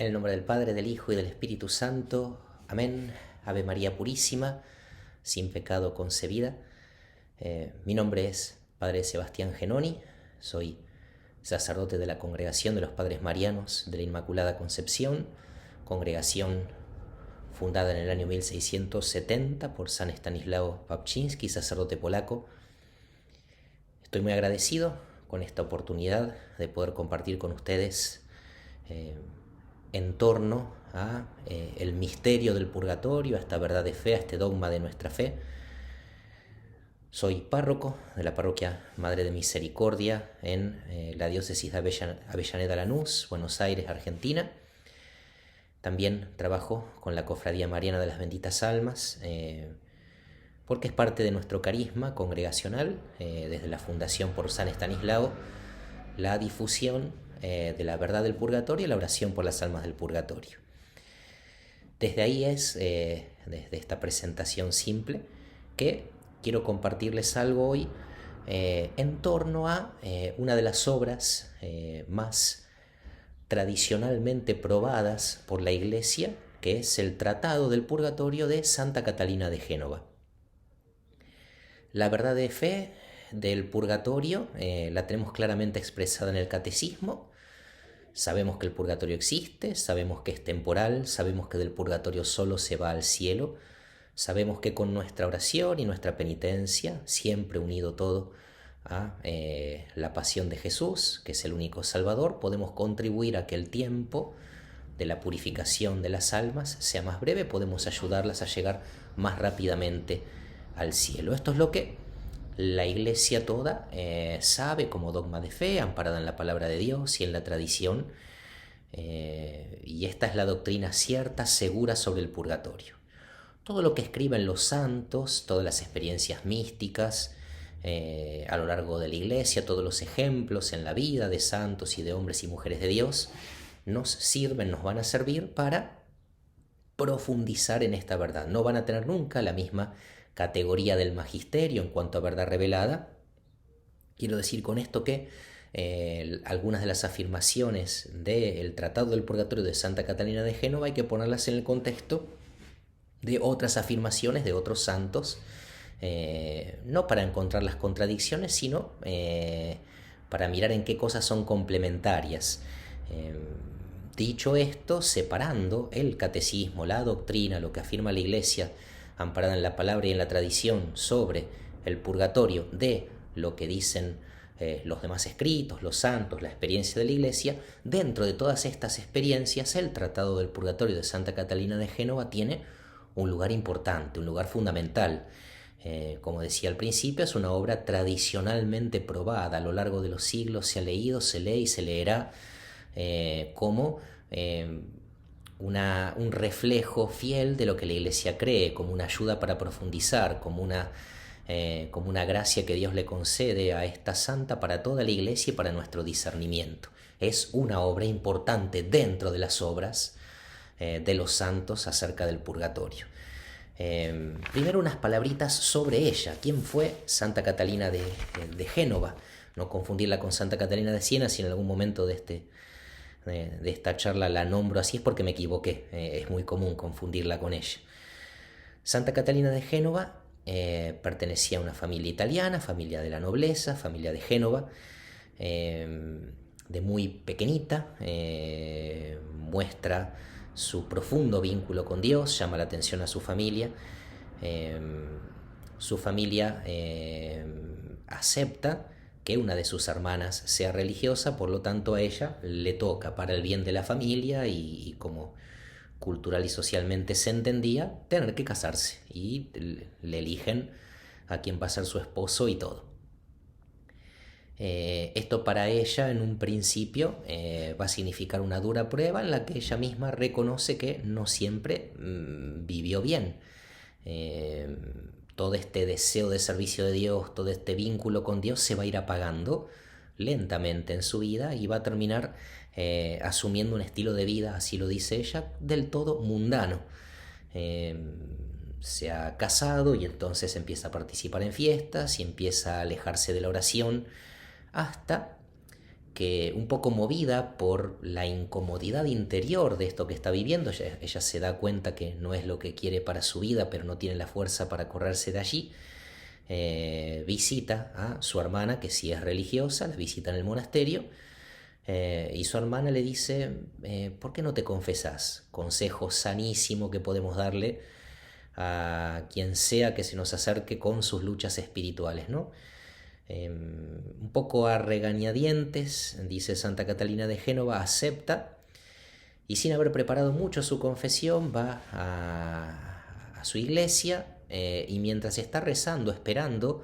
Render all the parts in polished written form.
En el nombre del Padre, del Hijo y del Espíritu Santo. Amén. Ave María Purísima, sin pecado concebida. Mi nombre es Padre Sebastián Genoni. Soy sacerdote de la Congregación de los Padres Marianos de la Inmaculada Concepción, congregación fundada en el año 1670 por San Stanislao Papczynski, sacerdote polaco. Estoy muy agradecido con esta oportunidad de poder compartir con ustedes en torno a el misterio del purgatorio, a esta verdad de fe, a este dogma de nuestra fe. Soy párroco de la parroquia Madre de Misericordia en la diócesis de Avellaneda Lanús, Buenos Aires, Argentina. También trabajo con la Cofradía Mariana de las Benditas Almas, porque es parte de nuestro carisma congregacional, desde la fundación por San Estanislao, la difusión de la verdad del purgatorio y la oración por las almas del purgatorio. Desde ahí es, desde esta presentación simple, que quiero compartirles algo hoy en torno a una de las obras más tradicionalmente probadas por la Iglesia, que es el Tratado del Purgatorio de Santa Catalina de Génova. La verdad de fe del purgatorio la tenemos claramente expresada en el catecismo. Sabemos que el purgatorio existe, sabemos que es temporal, sabemos que del purgatorio solo se va al cielo, sabemos que con nuestra oración y nuestra penitencia, siempre unido todo a la pasión de Jesús, que es el único Salvador, podemos contribuir a que el tiempo de la purificación de las almas sea más breve, podemos ayudarlas a llegar más rápidamente al cielo. Esto es lo que la Iglesia toda sabe como dogma de fe, amparada en la palabra de Dios y en la tradición, y esta es la doctrina cierta, segura sobre el purgatorio. Todo lo que escriben los santos, todas las experiencias místicas a lo largo de la Iglesia, todos los ejemplos en la vida de santos y de hombres y mujeres de Dios, nos van a servir para profundizar en esta verdad. No van a tener nunca la misma categoría del magisterio en cuanto a verdad revelada. Quiero decir con esto que algunas de las afirmaciones del Tratado del Purgatorio de Santa Catalina de Génova hay que ponerlas en el contexto de otras afirmaciones de otros santos, no para encontrar las contradicciones, sino para mirar en qué cosas son complementarias. Dicho esto, separando el catecismo, la doctrina, lo que afirma la Iglesia, amparada en la palabra y en la tradición sobre el purgatorio, de lo que dicen los demás escritos, los santos, la experiencia de la Iglesia, dentro de todas estas experiencias, el Tratado del Purgatorio de Santa Catalina de Génova tiene un lugar importante, un lugar fundamental. Como decía al principio, es una obra tradicionalmente probada. A lo largo de los siglos se ha leído, se lee y se leerá como un reflejo fiel de lo que la Iglesia cree, como una ayuda para profundizar, como una gracia que Dios le concede a esta santa para toda la Iglesia y para nuestro discernimiento. Es una obra importante dentro de las obras de los santos acerca del purgatorio. Primero unas palabritas sobre ella. ¿Quién fue Santa Catalina de Génova? No confundirla con Santa Catalina de Siena, si en algún momento de esta charla la nombro así es porque me equivoqué. Es muy común confundirla con ella. Santa Catalina de Génova pertenecía a una familia italiana, familia de la nobleza, familia de Génova. De muy pequeñita muestra su profundo vínculo con Dios, llama la atención a su familia. Su familia acepta que una de sus hermanas sea religiosa, por lo tanto a ella le toca, para el bien de la familia y como cultural y socialmente se entendía, tener que casarse, y le eligen a quien va a ser su esposo y todo. Esto para ella en un principio va a significar una dura prueba en la que ella misma reconoce que no siempre vivió bien. Todo este deseo de servicio de Dios, todo este vínculo con Dios se va a ir apagando lentamente en su vida y va a terminar asumiendo un estilo de vida, así lo dice ella, del todo mundano. Se ha casado y entonces empieza a participar en fiestas y empieza a alejarse de la oración hasta que un poco movida por la incomodidad interior de esto que está viviendo, ella se da cuenta que no es lo que quiere para su vida, pero no tiene la fuerza para correrse de allí, visita a su hermana, que sí es religiosa, la visita en el monasterio, y su hermana le dice, ¿por qué no te confesás? Consejo sanísimo que podemos darle a quien sea que se nos acerque con sus luchas espirituales, ¿no? Un poco a regañadientes, dice Santa Catalina de Génova, acepta y sin haber preparado mucho su confesión va a su iglesia, y mientras está rezando, esperando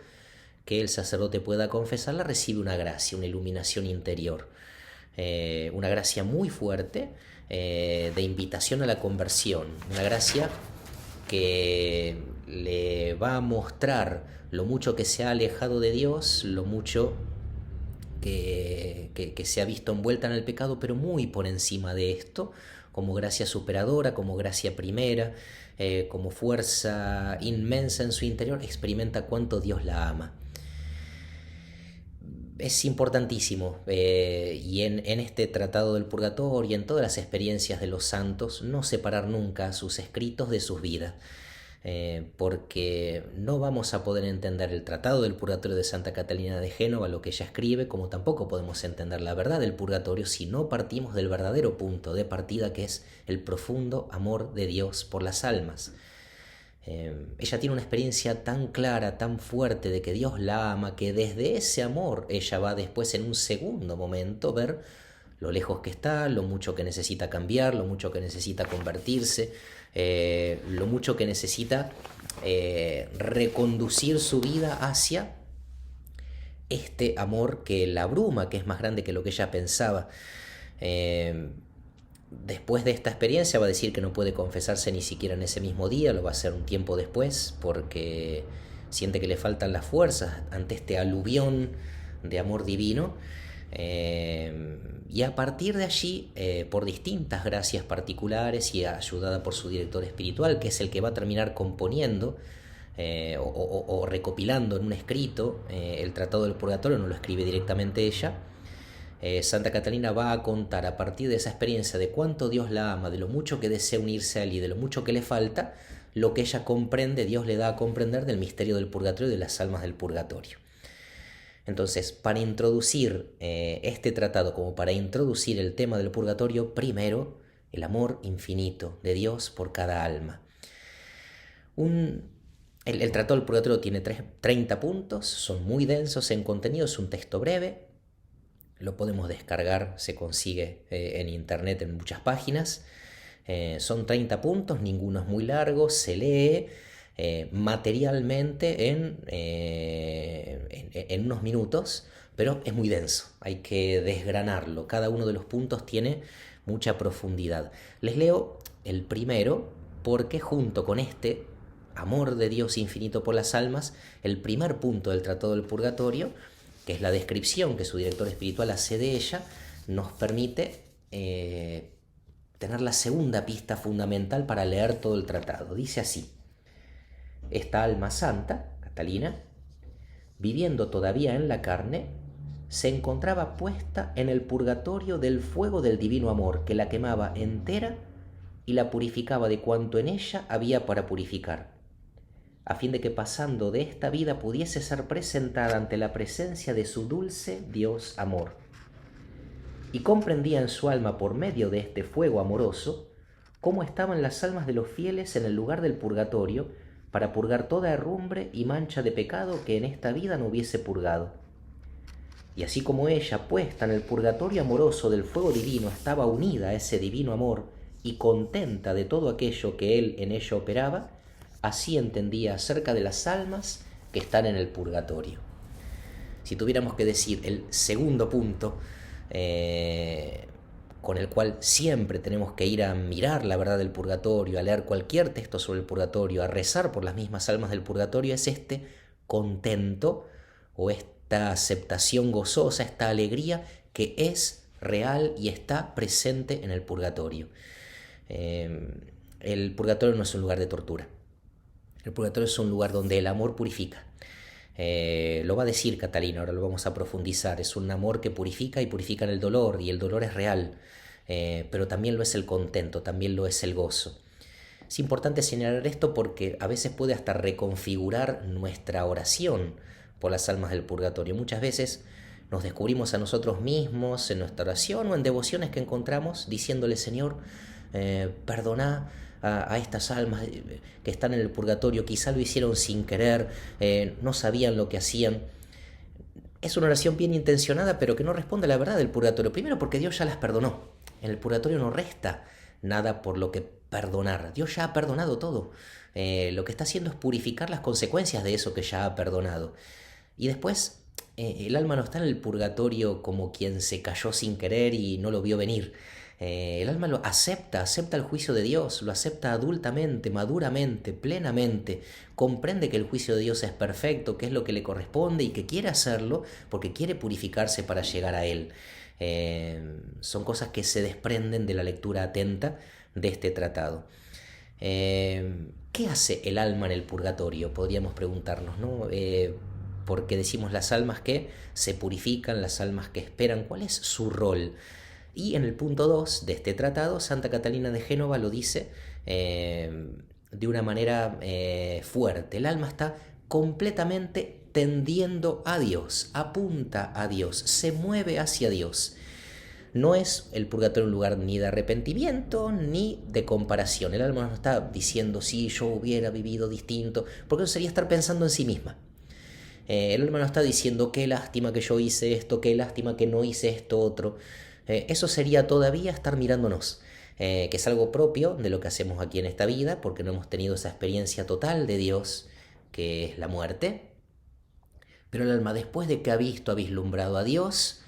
que el sacerdote pueda confesarla, recibe una gracia, una iluminación interior, una gracia muy fuerte, de invitación a la conversión, una gracia que le va a mostrar lo mucho que se ha alejado de Dios, lo mucho que se ha visto envuelta en el pecado, pero muy por encima de esto, como gracia superadora, como gracia primera, como fuerza inmensa en su interior, experimenta cuánto Dios la ama. Es importantísimo, y en este tratado del purgatorio y en todas las experiencias de los santos, no separar nunca sus escritos de sus vidas, porque no vamos a poder entender el tratado del purgatorio de Santa Catalina de Génova, lo que ella escribe, como tampoco podemos entender la verdad del purgatorio si no partimos del verdadero punto de partida, que es el profundo amor de Dios por las almas. Ella tiene una experiencia tan clara, tan fuerte de que Dios la ama, que desde ese amor ella va después en un segundo momento ver lo lejos que está, lo mucho que necesita cambiar, lo mucho que necesita convertirse, lo mucho que necesita reconducir su vida hacia este amor que la abruma, que es más grande que lo que ella pensaba. Después de esta experiencia va a decir que no puede confesarse ni siquiera en ese mismo día, lo va a hacer un tiempo después, porque siente que le faltan las fuerzas ante este aluvión de amor divino. Y a partir de allí, por distintas gracias particulares y ayudada por su director espiritual, que es el que va a terminar componiendo o recopilando en un escrito el Tratado del Purgatorio, no lo escribe directamente ella. Santa Catalina va a contar a partir de esa experiencia de cuánto Dios la ama, de lo mucho que desea unirse a él y de lo mucho que le falta, lo que ella comprende, Dios le da a comprender del misterio del purgatorio y de las almas del purgatorio. Entonces, para introducir este tratado, como para introducir el tema del purgatorio, primero, el amor infinito de Dios por cada alma. El tratado del purgatorio tiene 30 puntos, son muy densos en contenido, es un texto breve. Lo podemos descargar, se consigue en internet en muchas páginas. Son 30 puntos, ninguno es muy largo, se lee materialmente en unos minutos, pero es muy denso, hay que desgranarlo. Cada uno de los puntos tiene mucha profundidad. Les leo el primero porque junto con este amor de Dios infinito por las almas, el primer punto del Tratado del Purgatorio, que es la descripción que su director espiritual hace de ella, nos permite tener la segunda pista fundamental para leer todo el tratado. Dice así: esta alma santa, Catalina, viviendo todavía en la carne, se encontraba puesta en el purgatorio del fuego del divino amor, que la quemaba entera y la purificaba de cuanto en ella había para purificar, a fin de que pasando de esta vida pudiese ser presentada ante la presencia de su dulce Dios amor. Y comprendía en su alma, por medio de este fuego amoroso, cómo estaban las almas de los fieles en el lugar del purgatorio, para purgar toda herrumbre y mancha de pecado que en esta vida no hubiese purgado. Y así como ella, puesta en el purgatorio amoroso del fuego divino, estaba unida a ese divino amor y contenta de todo aquello que él en ella operaba, así entendía acerca de las almas que están en el purgatorio. Si tuviéramos que decir el segundo punto, con el cual siempre tenemos que ir a mirar la verdad del purgatorio, a leer cualquier texto sobre el purgatorio, a rezar por las mismas almas del purgatorio, es este contento o esta aceptación gozosa, esta alegría que es real y está presente en el purgatorio. El purgatorio no es un lugar de tortura. El purgatorio es un lugar donde el amor purifica. Lo va a decir Catalina, ahora lo vamos a profundizar. Es un amor que purifica y purifica en el dolor, y el dolor es real, pero también lo es el contento, también lo es el gozo. Es importante señalar esto porque a veces puede hasta reconfigurar nuestra oración por las almas del purgatorio. Muchas veces nos descubrimos a nosotros mismos en nuestra oración o en devociones que encontramos diciéndole: Señor, perdona a estas almas que están en el purgatorio, quizá lo hicieron sin querer, no sabían lo que hacían. Es una oración bien intencionada, pero que no responde a la verdad del purgatorio. Primero, porque Dios ya las perdonó. En el purgatorio no resta nada por lo que perdonar. Dios ya ha perdonado todo. Lo que está haciendo es purificar las consecuencias de eso que ya ha perdonado. Y después, el alma no está en el purgatorio como quien se cayó sin querer y no lo vio venir. El alma lo acepta el juicio de Dios, lo acepta adultamente, maduramente, plenamente, comprende que el juicio de Dios es perfecto, que es lo que le corresponde y que quiere hacerlo porque quiere purificarse para llegar a Él. Son cosas que se desprenden de la lectura atenta de este tratado. ¿Qué hace el alma en el purgatorio? Podríamos preguntarnos, ¿no? Porque decimos las almas que se purifican, las almas que esperan, ¿cuál es su rol? Y en el punto 2 de este tratado, Santa Catalina de Génova lo dice de una manera fuerte. El alma está completamente tendiendo a Dios, apunta a Dios, se mueve hacia Dios. No es el purgatorio un lugar ni de arrepentimiento ni de comparación. El alma no está diciendo: si yo hubiera vivido distinto, porque eso sería estar pensando en sí misma. El alma no está diciendo: qué lástima que yo hice esto, qué lástima que no hice esto otro. Eso sería todavía estar mirándonos, que es algo propio de lo que hacemos aquí en esta vida, porque no hemos tenido esa experiencia total de Dios, que es la muerte. Pero el alma, después de que ha visto, ha vislumbrado a Dios,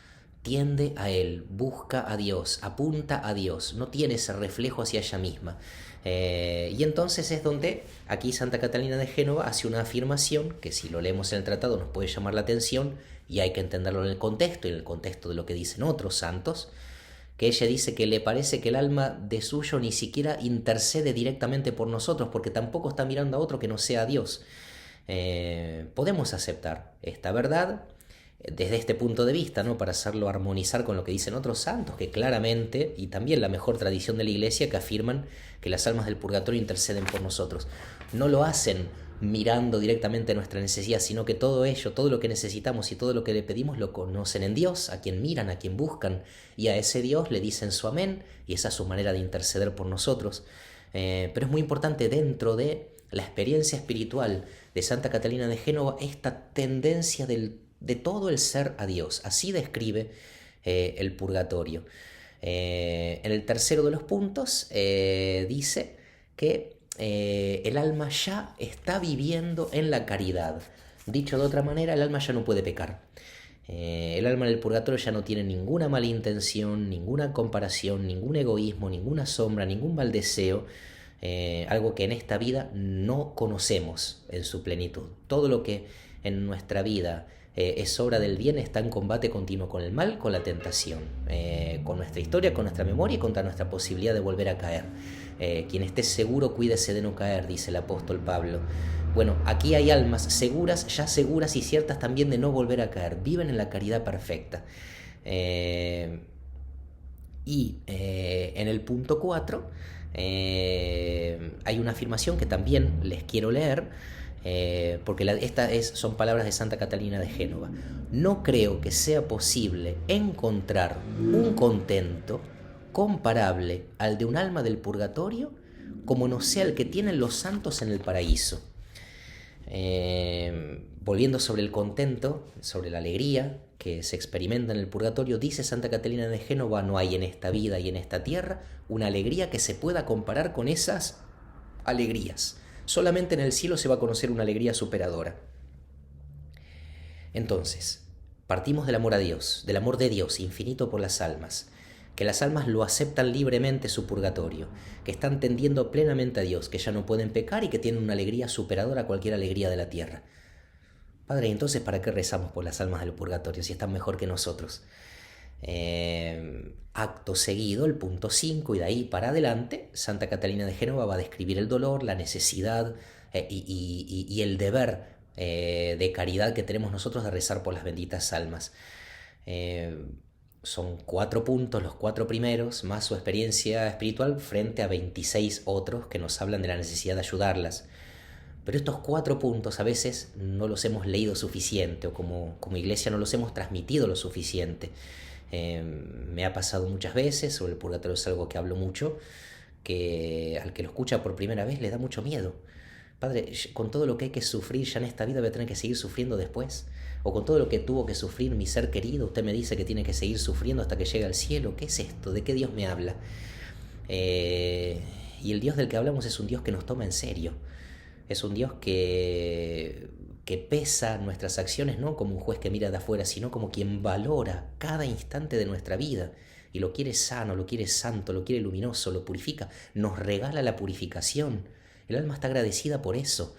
tiende a Él, busca a Dios, apunta a Dios, no tiene ese reflejo hacia ella misma. Y entonces es donde aquí Santa Catalina de Génova hace una afirmación que, si lo leemos en el tratado, nos puede llamar la atención, y hay que entenderlo en el contexto y en el contexto de lo que dicen otros santos, que ella dice que le parece que el alma de suyo ni siquiera intercede directamente por nosotros, porque tampoco está mirando a otro que no sea a Dios. Podemos aceptar esta verdad desde este punto de vista, ¿no? Para hacerlo armonizar con lo que dicen otros santos, que claramente, y también la mejor tradición de la Iglesia, que afirman que las almas del purgatorio interceden por nosotros. No lo hacen mirando directamente nuestra necesidad, sino que todo ello, todo lo que necesitamos y todo lo que le pedimos lo conocen en Dios, a quien miran, a quien buscan, y a ese Dios le dicen su amén, y esa es su manera de interceder por nosotros. Pero es muy importante, dentro de la experiencia espiritual de Santa Catalina de Génova, esta tendencia de todo el ser a Dios. Así describe el purgatorio. En el tercero de los puntos dice que el alma ya está viviendo en la caridad. Dicho de otra manera, el alma ya no puede pecar. El alma en el purgatorio ya no tiene ninguna mala intención, ninguna comparación, ningún egoísmo, ninguna sombra, ningún mal deseo, algo que en esta vida no conocemos en su plenitud. Todo lo que en nuestra vida es obra del bien está en combate continuo con el mal, con la tentación, con nuestra historia, con nuestra memoria y contra nuestra posibilidad de volver a caer. Quien esté seguro, cuídese de no caer, dice el apóstol Pablo. Bueno, aquí hay almas seguras, ya seguras y ciertas también de no volver a caer. Viven en la caridad perfecta. En el punto 4 hay una afirmación que también les quiero leer, porque son palabras de Santa Catalina de Génova. No creo que sea posible encontrar un contento comparable al de un alma del purgatorio como no sea el que tienen los santos en el paraíso. Volviendo sobre el contento, sobre la alegría que se experimenta en el purgatorio, dice Santa Catalina de Génova: no hay en esta vida y en esta tierra una alegría que se pueda comparar con esas alegrías. Solamente en el cielo se va a conocer una alegría superadora. Entonces, partimos del amor a Dios, del amor de Dios infinito por las almas, que las almas lo aceptan libremente su purgatorio, que están tendiendo plenamente a Dios, que ya no pueden pecar y que tienen una alegría superadora a cualquier alegría de la tierra. Padre, entonces, ¿para qué rezamos por las almas del purgatorio si están mejor que nosotros? Acto seguido, el punto 5, y de ahí para adelante, Santa Catalina de Génova va a describir el dolor, la necesidad y el deber de caridad que tenemos nosotros de rezar por las benditas almas. Son 4 puntos, los 4 primeros, más su experiencia espiritual frente a 26 otros que nos hablan de la necesidad de ayudarlas. Pero estos 4 puntos a veces no los hemos leído suficiente, o como iglesia no los hemos transmitido lo suficiente. Me ha pasado muchas veces, sobre el purgatorio es algo que hablo mucho, que al que lo escucha por primera vez le da mucho miedo. Padre, con todo lo que hay que sufrir ya en esta vida voy a tener que seguir sufriendo después. O con todo lo que tuvo que sufrir mi ser querido, usted me dice que tiene que seguir sufriendo hasta que llegue al cielo. ¿Qué es esto? ¿De qué Dios me habla? Y el Dios del que hablamos es un Dios que nos toma en serio. Es un Dios que pesa nuestras acciones no como un juez que mira de afuera, sino como quien valora cada instante de nuestra vida y lo quiere sano, lo quiere santo, lo quiere luminoso, lo purifica, nos regala la purificación. El alma está agradecida por eso.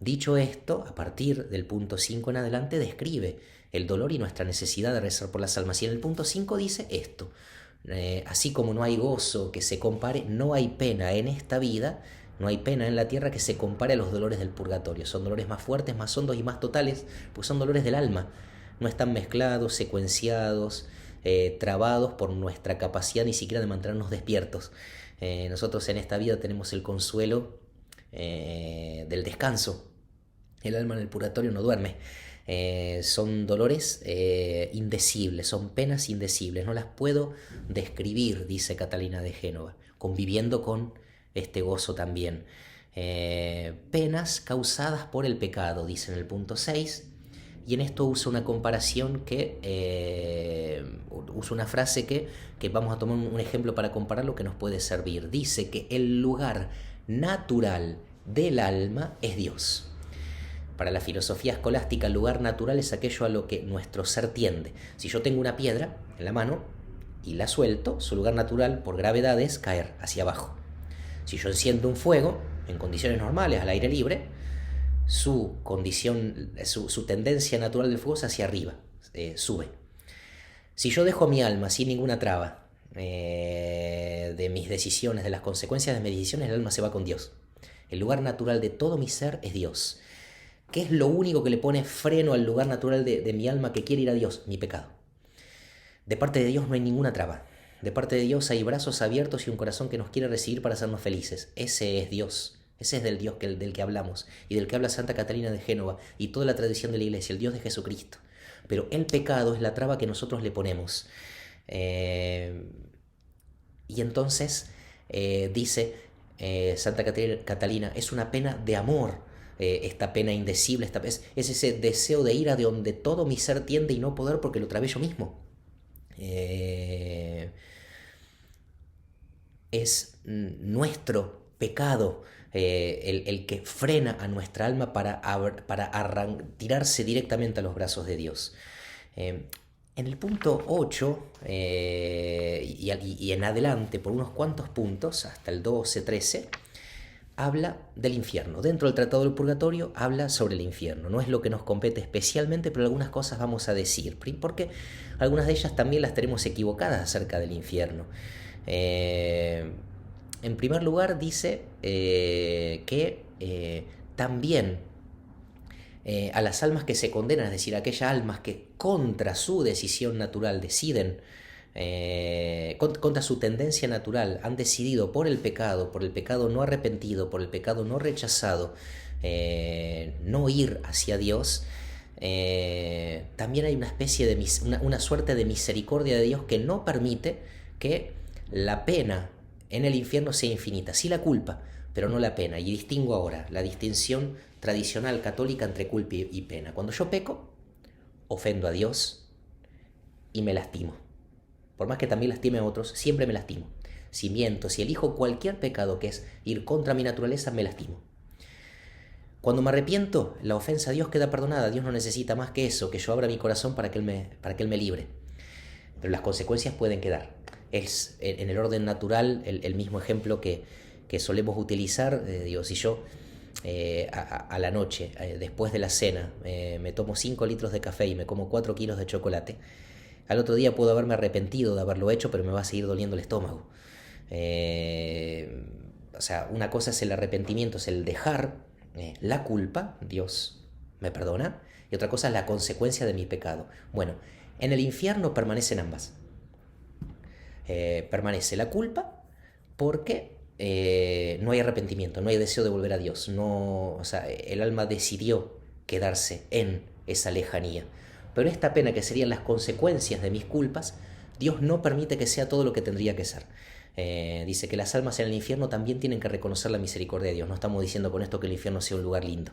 Dicho esto, a partir del punto 5 en adelante describe el dolor y nuestra necesidad de rezar por las almas. Y en el punto 5 dice esto: así como no hay gozo que se compare, no hay pena en esta vida, no hay pena en la tierra que se compare a los dolores del purgatorio. Son dolores más fuertes, más hondos y más totales, pues son dolores del alma. No están mezclados, secuenciados, trabados por nuestra capacidad ni siquiera de mantenernos despiertos. Nosotros en esta vida tenemos el consuelo del descanso. El alma en el purgatorio no duerme. Son dolores indecibles, son penas indecibles. No las puedo describir, dice Catalina de Génova, conviviendo con este gozo también. Penas causadas por el pecado, dice en el punto 6. Y en esto usa una comparación usa una frase que vamos a tomar un ejemplo para compararlo que nos puede servir. Dice que el lugar natural del alma es Dios. Para la filosofía escolástica, el lugar natural es aquello a lo que nuestro ser tiende. Si yo tengo una piedra en la mano y la suelto, su lugar natural por gravedad es caer hacia abajo. Si yo enciendo un fuego en condiciones normales, al aire libre, su tendencia natural del fuego es hacia arriba, sube. Si yo dejo mi alma sin ninguna traba de mis decisiones, de las consecuencias de mis decisiones, el alma se va con Dios. El lugar natural de todo mi ser es Dios. ¿Qué es lo único que le pone freno al lugar natural de mi alma que quiere ir a Dios? Mi pecado. De parte de Dios no hay ninguna traba. De parte de Dios hay brazos abiertos y un corazón que nos quiere recibir para hacernos felices. Ese es Dios. Ese es del Dios del que hablamos y del que habla Santa Catalina de Génova y toda la tradición de la Iglesia, el Dios de Jesucristo. Pero el pecado es la traba que nosotros le ponemos. Y entonces dice Santa Catalina, es una pena de amor, esta pena indecible, es ese deseo de ir a donde todo mi ser tiende y no poder porque lo trabé yo mismo. Es nuestro pecado el que frena a nuestra alma para tirarse directamente a los brazos de Dios. En el punto 8 y en adelante, por unos cuantos puntos, hasta el 12, 13, habla del infierno. Dentro del Tratado del Purgatorio habla sobre el infierno. No es lo que nos compete especialmente, pero algunas cosas vamos a decir, porque algunas de ellas también las tenemos equivocadas acerca del infierno. En primer lugar dice que también a las almas que se condenan, es decir, aquellas almas que contra su decisión natural deciden, contra su tendencia natural, han decidido por el pecado no arrepentido, por el pecado no rechazado, no ir hacia Dios, también hay una especie de una suerte de misericordia de Dios que no permite que la pena en el infierno sea infinita, sí la culpa, pero no la pena. Y distingo ahora la distinción tradicional católica entre culpa y pena. Cuando yo peco, ofendo a Dios y me lastimo. Por más que también lastime a otros, siempre me lastimo. Si miento, si elijo cualquier pecado que es ir contra mi naturaleza, me lastimo. Cuando me arrepiento, la ofensa a Dios queda perdonada. Dios no necesita más que eso, que yo abra mi corazón para que Él me libre. Pero las consecuencias pueden quedar. Es en el orden natural el mismo ejemplo que solemos utilizar. Si yo a la noche, después de la cena, me tomo 5 litros de café y me como 4 kilos de chocolate, al otro día puedo haberme arrepentido de haberlo hecho, pero me va a seguir doliendo el estómago. Una cosa es el arrepentimiento, es el dejar la culpa. Dios me perdona, y otra cosa es la consecuencia de mi pecado. Bueno, en el infierno permanecen ambas. Permanece la culpa porque no hay arrepentimiento, no hay deseo de volver a Dios. No, o sea, el alma decidió quedarse en esa lejanía. Pero esta pena, que serían las consecuencias de mis culpas, Dios no permite que sea todo lo que tendría que ser. Dice que las almas en el infierno también tienen que reconocer la misericordia de Dios. No estamos diciendo con esto que el infierno sea un lugar lindo.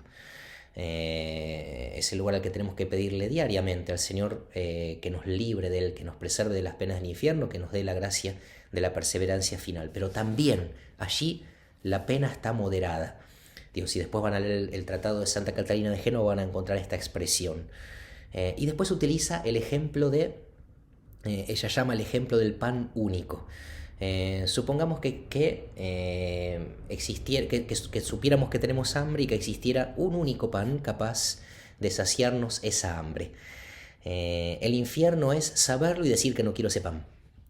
Es el lugar al que tenemos que pedirle diariamente al Señor que nos libre de Él, que nos preserve de las penas del infierno, que nos dé la gracia de la perseverancia final. Pero también allí la pena está moderada. Digo, si después van a leer el Tratado de Santa Catalina de Génova, van a encontrar esta expresión. Y después utiliza el ejemplo ella llama el ejemplo del pan único. Supongamos existiera, que supiéramos que tenemos hambre y que existiera un único pan capaz de saciarnos esa hambre. El infierno es saberlo y decir que no quiero ese pan.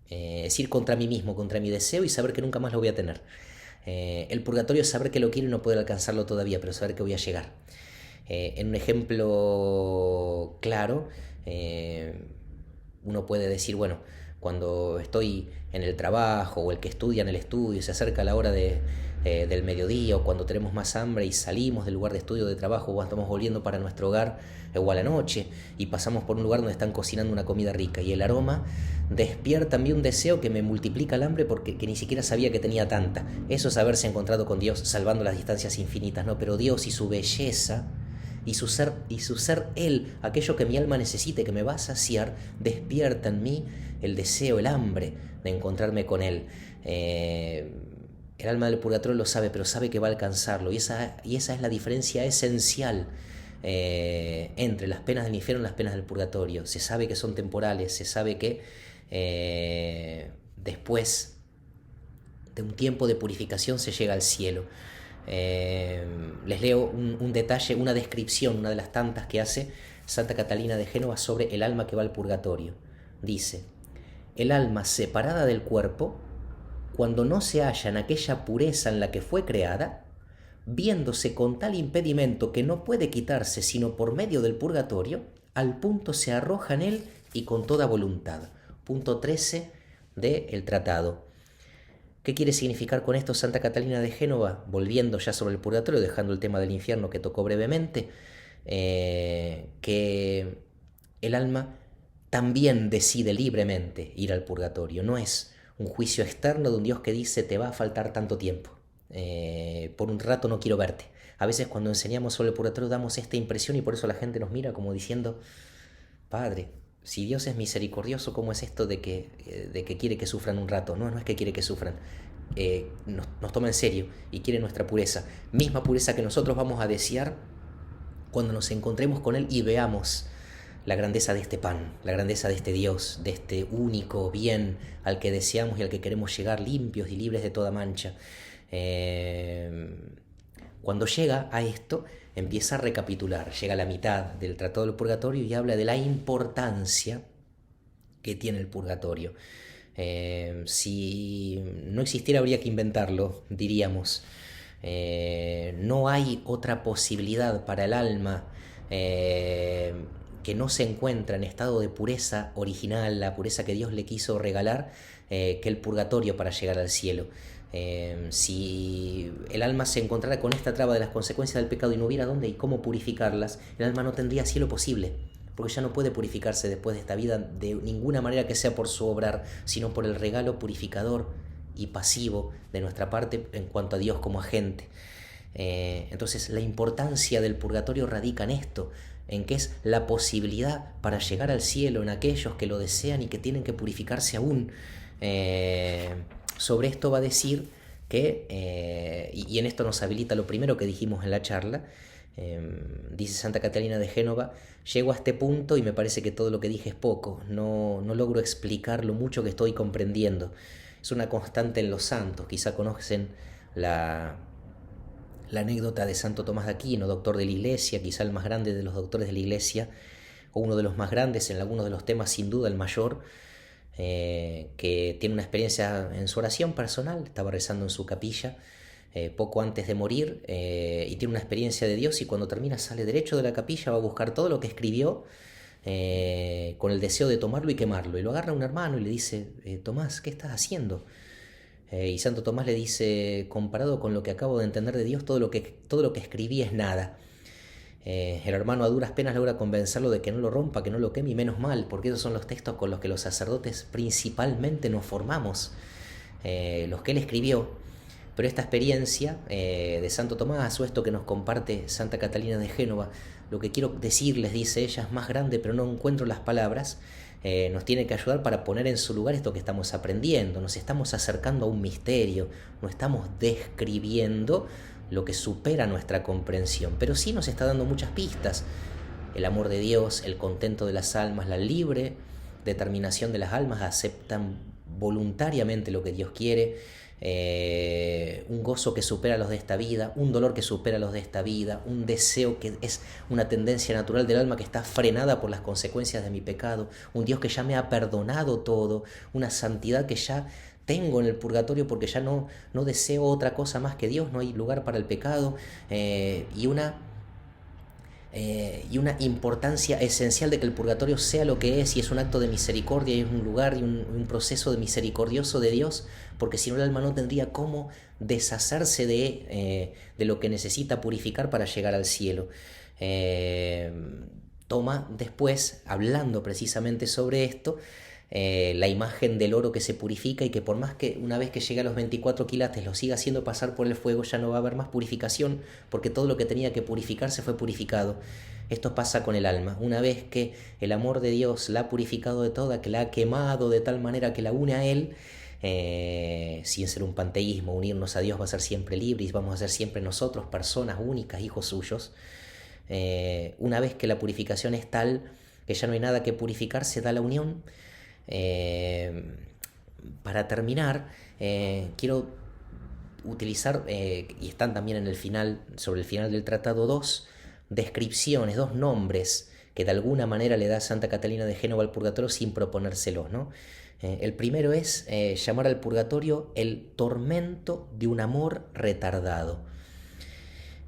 Es ir contra mí mismo, contra mi deseo, y saber que nunca más lo voy a tener. El purgatorio es saber que lo quiero y no poder alcanzarlo todavía, pero saber que voy a llegar. En un ejemplo claro, uno puede decir, bueno, cuando estoy en el trabajo o el que estudia en el estudio, se acerca la hora del mediodía, o cuando tenemos más hambre y salimos del lugar de estudio o de trabajo, o estamos volviendo para nuestro hogar, o a la noche, y pasamos por un lugar donde están cocinando una comida rica, y el aroma despierta en mí un deseo que me multiplica el hambre porque ni siquiera sabía que tenía tanta. Eso es haberse encontrado con Dios, salvando las distancias infinitas, ¿no? Pero Dios y su belleza y su ser Él, aquello que mi alma necesite, que me va a saciar, despierta en mí el deseo, el hambre de encontrarme con Él. El alma del purgatorio lo sabe, pero sabe que va a alcanzarlo, y esa es la diferencia esencial entre las penas del infierno y las penas del purgatorio. Se sabe que son temporales, se sabe que después de un tiempo de purificación se llega al cielo. Les leo un detalle, una descripción, una de las tantas que hace Santa Catalina de Génova sobre el alma que va al purgatorio. Dice: el alma separada del cuerpo, cuando no se halla en aquella pureza en la que fue creada, viéndose con tal impedimento que no puede quitarse sino por medio del purgatorio, al punto se arroja en él y con toda voluntad. Punto 13 del tratado. ¿Qué quiere significar con esto Santa Catalina de Génova? Volviendo ya sobre el purgatorio, dejando el tema del infierno que tocó brevemente, que el alma también decide libremente ir al purgatorio. No es un juicio externo de un Dios que dice te va a faltar tanto tiempo, por un rato no quiero verte. A veces cuando enseñamos sobre el purgatorio damos esta impresión, y por eso la gente nos mira como diciendo: Padre, si Dios es misericordioso, ¿cómo es esto de que quiere que sufran un rato? No, no es que quiere que sufran. Nos toma en serio y quiere nuestra pureza. Misma pureza que nosotros vamos a desear cuando nos encontremos con Él y veamos la grandeza de este pan, la grandeza de este Dios, de este único bien al que deseamos y al que queremos llegar limpios y libres de toda mancha. Cuando llega a esto, empieza a recapitular, llega a la mitad del Tratado del Purgatorio y habla de la importancia que tiene el purgatorio. Si no existiera, habría que inventarlo, diríamos. No hay otra posibilidad para el alma que no se encuentra en estado de pureza original, la pureza que Dios le quiso regalar, que el purgatorio para llegar al cielo. Si el alma se encontrara con esta traba de las consecuencias del pecado y no hubiera dónde y cómo purificarlas, el alma no tendría cielo posible, porque ya no puede purificarse después de esta vida de ninguna manera que sea por su obrar, sino por el regalo purificador y pasivo de nuestra parte en cuanto a Dios como agente. Entonces la importancia del purgatorio radica en esto, en que es la posibilidad para llegar al cielo en aquellos que lo desean y que tienen que purificarse aún. Sobre esto va a decir que, y en esto nos habilita lo primero que dijimos en la charla, dice Santa Catalina de Génova: llego a este punto y me parece que todo lo que dije es poco, no logro explicar lo mucho que estoy comprendiendo. Es una constante en los santos. Quizá conocen la anécdota de Santo Tomás de Aquino, doctor de la Iglesia, quizá el más grande de los doctores de la Iglesia, o uno de los más grandes en algunos de los temas, sin duda el mayor, que tiene una experiencia en su oración personal. Estaba rezando en su capilla poco antes de morir, y tiene una experiencia de Dios, y cuando termina sale derecho de la capilla, va a buscar todo lo que escribió, con el deseo de tomarlo y quemarlo. Y lo agarra un hermano y le dice, Tomás, ¿qué estás haciendo? Y Santo Tomás le dice, comparado con lo que acabo de entender de Dios, todo lo que escribí es nada. El hermano a duras penas logra convencerlo de que no lo rompa, que no lo queme, y menos mal, porque esos son los textos con los que los sacerdotes principalmente nos formamos, los que él escribió. Pero esta experiencia de Santo Tomás, o esto que nos comparte Santa Catalina de Génova, lo que quiero decirles, dice ella, es más grande, pero no encuentro las palabras. Nos tiene que ayudar para poner en su lugar esto que estamos aprendiendo. Nos estamos acercando a un misterio, no estamos describiendo lo que supera nuestra comprensión, pero sí nos está dando muchas pistas. El amor de Dios, el contento de las almas, la libre determinación de las almas, aceptan voluntariamente lo que Dios quiere, un gozo que supera los de esta vida, un dolor que supera los de esta vida, un deseo que es una tendencia natural del alma que está frenada por las consecuencias de mi pecado, un Dios que ya me ha perdonado todo, una santidad que ya tengo en el purgatorio porque ya no deseo otra cosa más que Dios, no hay lugar para el pecado, y una importancia esencial de que el purgatorio sea lo que es, y es un acto de misericordia, y es un lugar y un proceso de misericordioso de Dios, porque si no el alma no tendría cómo deshacerse de lo que necesita purificar para llegar al cielo. Toma después, hablando precisamente sobre esto, la imagen del oro que se purifica, y que por más que una vez que llegue a los 24 quilates lo siga haciendo pasar por el fuego, ya no va a haber más purificación, porque todo lo que tenía que purificarse fue purificado. Esto pasa con el alma. Una vez que el amor de Dios la ha purificado de toda, que la ha quemado de tal manera que la une a Él, sin ser un panteísmo, unirnos a Dios va a ser siempre libre, y vamos a ser siempre nosotros, personas únicas, hijos suyos. Una vez que la purificación es tal que ya no hay nada que purificar, se da la unión. Para terminar, quiero utilizar, y están también en el final, sobre el final del tratado, dos descripciones, dos nombres que de alguna manera le da Santa Catalina de Génova al purgatorio sin proponérselos, ¿no? El primero es llamar al purgatorio el tormento de un amor retardado.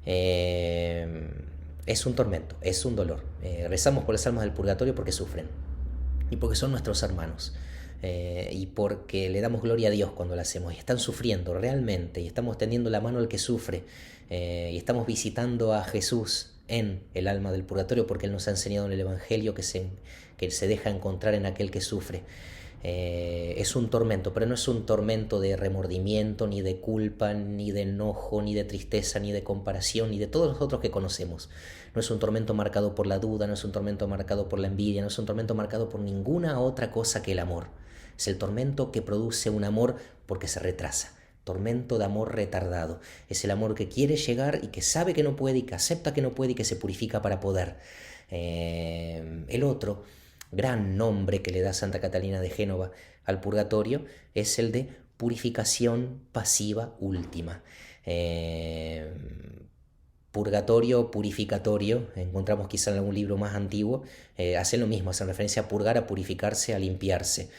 Es un tormento, es un dolor. Rezamos por las almas del purgatorio porque sufren, y porque son nuestros hermanos, y porque le damos gloria a Dios cuando lo hacemos, y están sufriendo realmente, y estamos tendiendo la mano al que sufre, y estamos visitando a Jesús en el alma del purgatorio, porque Él nos ha enseñado en el Evangelio que se deja encontrar en aquel que sufre. Es un tormento, pero no es un tormento de remordimiento, ni de culpa, ni de enojo, ni de tristeza, ni de comparación, ni de todos los otros que conocemos. No es un tormento marcado por la duda, no es un tormento marcado por la envidia, no es un tormento marcado por ninguna otra cosa que el amor. Es el tormento que produce un amor porque se retrasa. Tormento de amor retardado. Es el amor que quiere llegar y que sabe que no puede, y que acepta que no puede, y que se purifica para poder. El otro gran nombre que le da Santa Catalina de Génova al purgatorio es el de purificación pasiva última. Purgatorio, purificatorio, encontramos quizá en algún libro más antiguo, hacen lo mismo, hacen referencia a purgar, a purificarse, a limpiarse.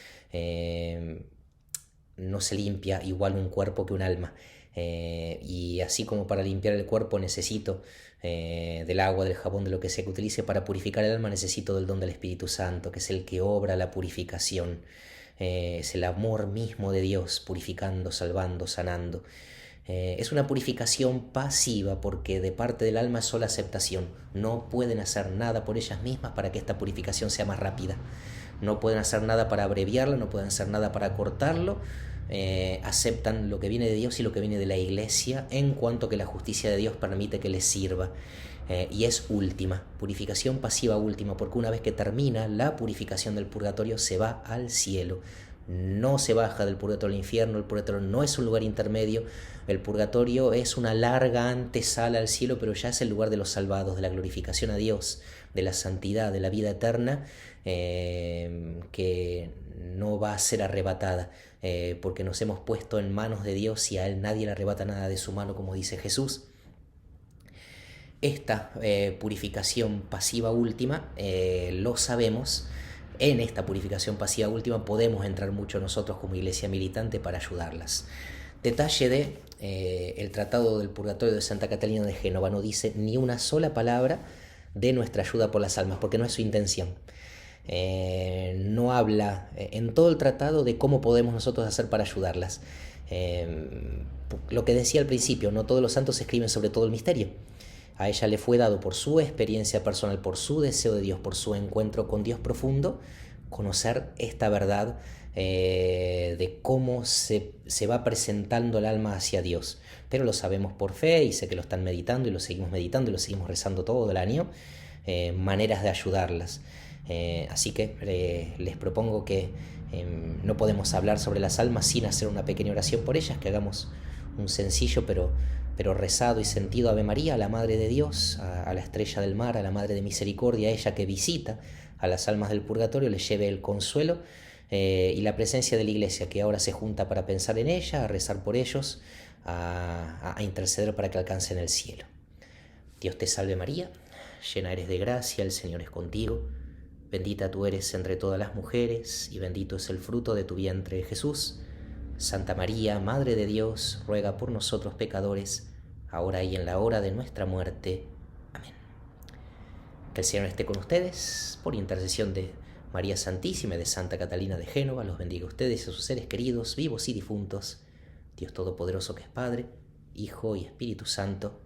No se limpia igual un cuerpo que un alma. Y así como para limpiar el cuerpo necesito del agua, del jabón, de lo que sea que utilice, para purificar el alma necesito del don del Espíritu Santo, que es el que obra la purificación. Es el amor mismo de Dios purificando, salvando, sanando. Es una purificación pasiva, porque de parte del alma es sola aceptación. No pueden hacer nada por ellas mismas para que esta purificación sea más rápida. No pueden hacer nada para abreviarla, no pueden hacer nada para cortarlo. Aceptan lo que viene de Dios y lo que viene de la Iglesia, en cuanto que la justicia de Dios permite que les sirva. Y es última, purificación pasiva última, porque una vez que termina la purificación del purgatorio se va al cielo. No se baja del purgatorio al infierno. El purgatorio no es un lugar intermedio. El purgatorio es una larga antesala al cielo, pero ya es el lugar de los salvados, de la glorificación a Dios, de la santidad, de la vida eterna, que no va a ser arrebatada, porque nos hemos puesto en manos de Dios, y a Él nadie le arrebata nada de su mano, como dice Jesús. Esta purificación pasiva última, lo sabemos. En esta purificación pasiva última podemos entrar mucho nosotros como iglesia militante para ayudarlas. Detalle de el Tratado del Purgatorio de Santa Catalina de Génova: no dice ni una sola palabra de nuestra ayuda por las almas, porque no es su intención. No habla en todo el tratado de cómo podemos nosotros hacer para ayudarlas. Lo que decía al principio, no todos los santos escriben sobre todo el misterio. A ella le fue dado por su experiencia personal, por su deseo de Dios, por su encuentro con Dios profundo, conocer esta verdad de cómo se va presentando el alma hacia Dios. Pero lo sabemos por fe, y sé que lo están meditando y lo seguimos meditando y lo seguimos rezando todo el año, maneras de ayudarlas. Así que les propongo que no podemos hablar sobre las almas sin hacer una pequeña oración por ellas, que hagamos un sencillo pero rezado y sentido Ave María, a la Madre de Dios, a la Estrella del Mar, a la Madre de Misericordia, a ella que visita a las almas del purgatorio, les lleve el consuelo y la presencia de la Iglesia, que ahora se junta para pensar en ella, a rezar por ellos, a interceder para que alcancen el cielo. Dios te salve María, llena eres de gracia, el Señor es contigo. Bendita tú eres entre todas las mujeres, y bendito es el fruto de tu vientre, Jesús. Santa María, Madre de Dios, ruega por nosotros pecadores, ahora y en la hora de nuestra muerte. Amén. Que el Señor esté con ustedes, por intercesión de María Santísima y de Santa Catalina de Génova, los bendiga a ustedes y a sus seres queridos, vivos y difuntos. Dios Todopoderoso, que es Padre, Hijo y Espíritu Santo,